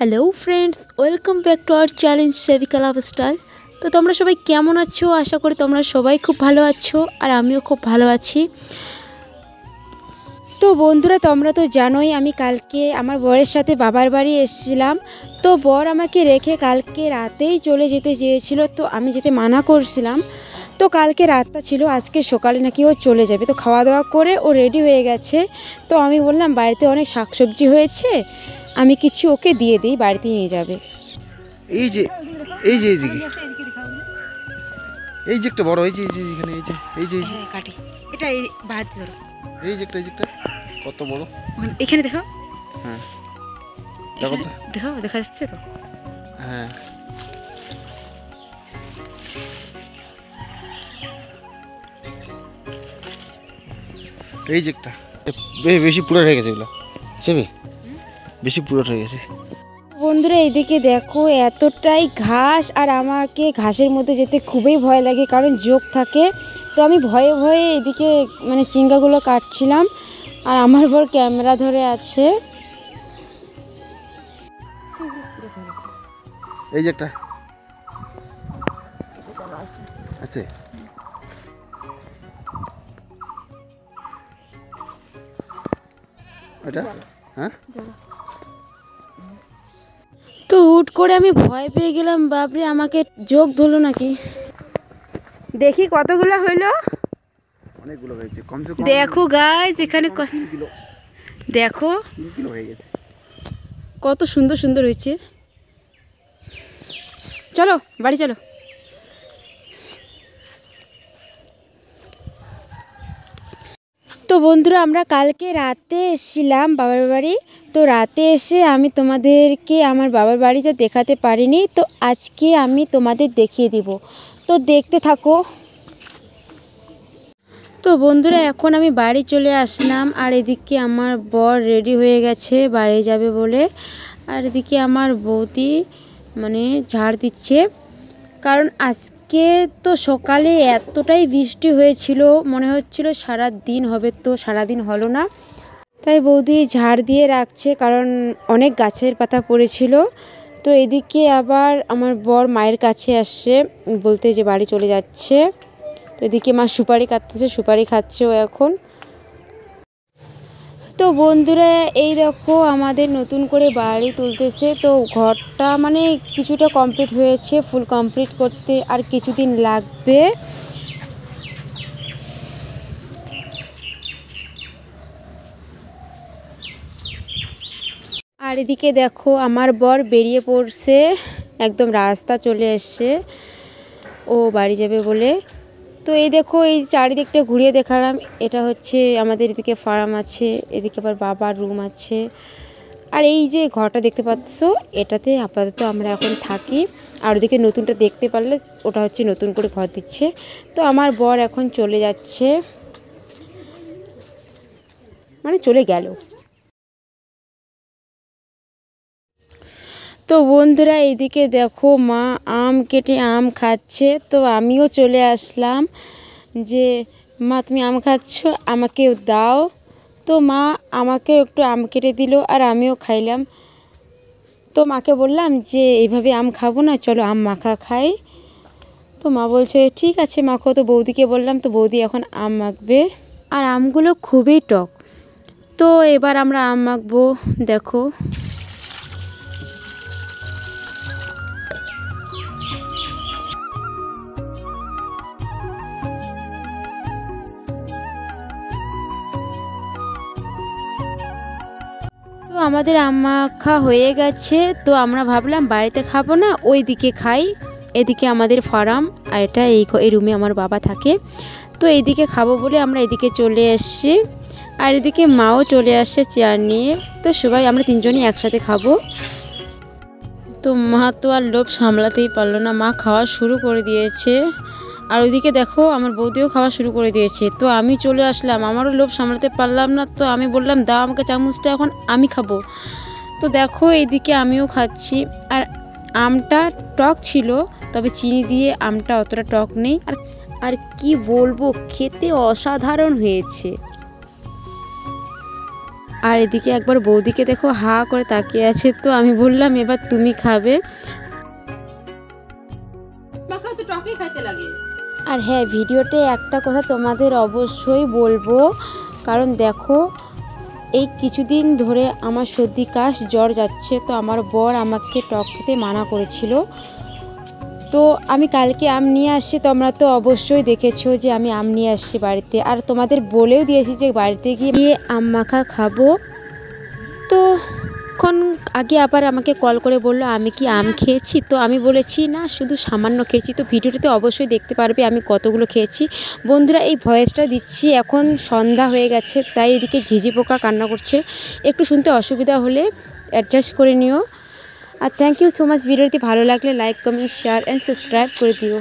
Hello friends, welcome back to our challenge Sevika lifestyle. তো তোমরা সবাই কেমন আছো? আশা করি তোমরা সবাই খুব ভালো আছো, আর আমিও খুব ভালো আছি। তো বন্ধুরা, তোমরা তো জানোই আমি কালকে আমার বরের সাথে বাবার বাড়ি এসেছিলাম। তো বর আমাকে রেখে কালকে রাতেই চলে যেতে চেয়েছিল, তো আমি যেতে মানা করছিলাম। তো কালকে রাতটা ছিল, আজকে সকালে নাকি ও চলে যাবে। তো খাওয়া দাওয়া করে ও রেডি হয়ে গেছে। তো আমি বললাম বাড়িতে অনেক শাকসবজি হয়েছে, আমি কিছু ওকে দিয়ে দিই, বাড়িতে নিয়ে যাবে। এই যে এইদিকে এই যে একটা বড় এই যে এখানে এই যে কাটি এটা এই বাদ ধরো, এই যে একটা কত বড়, এখানে দেখো। হ্যাঁ দেখো তো, দেখো, দেখা যাচ্ছে তো? হ্যাঁ এই যে একটা বেশি পুরো হয়ে গেছে, এগুলো সেবে বেশি পুরো হয়ে গেছে। বন্ধুরা এইদিকে দেখো, এতটাই ঘাস, আর আমাকে ঘাসের মধ্যে যেতে খুবই ভয় লাগে, কারণ জোক থাকে। তো আমি ভয়ে ভয়ে এদিকে মানে চিঙ্গাগুলো কাটছিলাম, আর আমার বর ক্যামেরা ধরে আছে। এই যে একটা আছে, এটা হ্যাঁ। তো হুট করে আমি ভয় পেয়ে গেলাম, বাপরে আমাকে জোক ধরলো নাকি। দেখি কতগুলো হইলো। অনেকগুলো হয়েছে, কমসে কম দেখো গাইস, এখানে দেখো 3 কিলো হয়ে গেছে। কত সুন্দর সুন্দর হয়েছে। চলো বাড়ি চলো। তো বন্ধুরা, আমরা কালকে রাতে এসেছিলাম বাবার বাড়ি। তো রাতে এসে আমি তোমাদেরকে আমার বাবার বাড়িতে দেখাতে পারিনি, তো আজকে আমি তোমাদের দেখিয়ে দিব। তো দেখতে থাকো। তো বন্ধুরা, এখন আমি বাড়ি চলে আসলাম, আর এদিকে আমার বর রেডি হয়ে গেছে বাড়ি যাবে বলে, আর এদিকে আমার বৌদি মানে ঝাড় দিচ্ছে। কারণ আজকে তো সকালে এতটাই বৃষ্টি হয়েছিল, মনে হচ্ছিল সারা দিন হবে, তো সারা দিন হলো না। তাই বৌদি ঝাড় দিয়ে রাখছে, কারণ অনেক গাছের পাতা পড়েছিল। তো এদিকে আবার আমার বর মায়ের কাছে আসছে বলতে যে বাড়ি চলে যাচ্ছে। তো এদিকে মা সুপারি কাটতেছে, সুপারি খাচ্ছে ও এখন। তো বন্ধুরা, এই দেখো আমাদের নতুন করে বাড়ি তুলতেছে। তো ঘরটা মানে কিছুটা কমপ্লিট হয়েছে, ফুল কমপ্লিট করতে আর কিছুদিন লাগবে। আর এদিকে দেখো আমার বর বেরিয়ে পড়ছে, একদম রাস্তা চলে এসছে ও বাড়ি যাবে বলে। তো এই দেখো, এই চারিদিকটা ঘুরিয়ে দেখালাম। এটা হচ্ছে আমাদের এদিকে ফার্ম আছে, এদিকে আবার বাবার রুম আছে, আর এই যে ঘরটা দেখতে পাচ্ছ, এটাতে আপাতত আমরা এখন থাকি। আর ওদিকে নতুনটা দেখতে পারলে, ওটা হচ্ছে নতুন করে ঘর দিচ্ছে। তো আমার বর এখন চলে যাচ্ছে, মানে চলে গেল। তো বন্ধুরা, এইদিকে দেখো মা আম কেটে আম খাচ্ছে। তো আমিও চলে আসলাম যে মা তুমি আম খাচ্ছ, আমাকেও দাও। তো মা আমাকে একটু আম কেটে দিল, আর আমিও খাইলাম। তো মাকে বললাম যে এইভাবে আম খাবো না, চলো আম মাখা খাই। তো মা বলছে ঠিক আছে মাখো। তো বৌদিকে বললাম, তো বৌদি এখন আম মাখবে, আর আমগুলো খুবই টক। তো এবার আমরা আম মাখবো, দেখো। তো আমাদের আম মাখা হয়ে গেছে। তো আমরা ভাবলাম বাড়িতে খাবো না, ওই দিকে খাই। এদিকে আমাদের ফার্ম, আর এটা এই রুমে আমার বাবা থাকে। তো এইদিকে খাবো বলে আমরা এদিকে চলে এসেছি, আর এদিকে মাও চলে আসছে চেয়ার নিয়ে। তো সবাই আমরা তিনজনই একসাথে খাবো। তো মা তো আর লোভ সামলাতেই পারলো না, মা খাওয়া শুরু করে দিয়েছে। আর ওইদিকে দেখো আমার বৌদিও খাওয়া শুরু করে দিয়েছে। তো আমি চলে আসলাম, আমারও লোভ সামলাতে পারলাম না। তো আমি বললাম দাও আমাকে চামচটা, এখন আমি খাবো। তো দেখো এইদিকে আমিও খাচ্ছি। আর আমটা টক ছিল, তবে চিনি দিয়ে আমটা অতটা টক নেই। আর কি বলবো, খেতে অসাধারণ হয়েছে। আর এদিকে একবার বৌদিকে দেখো হা করে তাকিয়ে আছে। তো আমি বললাম এবার তুমি খাবে। আর হ্যাঁ, ভিডিওতে একটা কথা তোমাদের অবশ্যই বলবো, কারণ দেখো এই কিছুদিন ধরে আমার সর্দি কাশ জ্বর যাচ্ছে। তো আমার বর আমাকে টক খেতে মানা করেছিল। তো আমি কালকে আম নিয়ে আসছি, তোমরা তো অবশ্যই দেখেছো যে আমি আম নিয়ে আসছি বাড়িতে, আর তোমাদের বলেও দিয়েছি যে বাড়িতে গিয়ে আম মাখা খাবো। তো আগে আবার আমাকে কল করে বললো আমি কি আম খেয়েছি। তো আমি বলেছি না, শুধু সামান্য খেয়েছি। তো ভিডিওটাতে অবশ্যই দেখতে পারবে আমি কতগুলো খেয়েছি। বন্ধুরা, এই ভয়েসটা দিচ্ছি এখন সন্ধ্যা হয়ে গেছে, তাই এদিকে ঝিঝি পোকা কান্না করছে, একটু শুনতে অসুবিধা হলে অ্যাডজাস্ট করে নিও। আর থ্যাংক ইউ সো মাচ। ভিডিওটি ভালো লাগলে like, comment, share and subscribe করে দিও।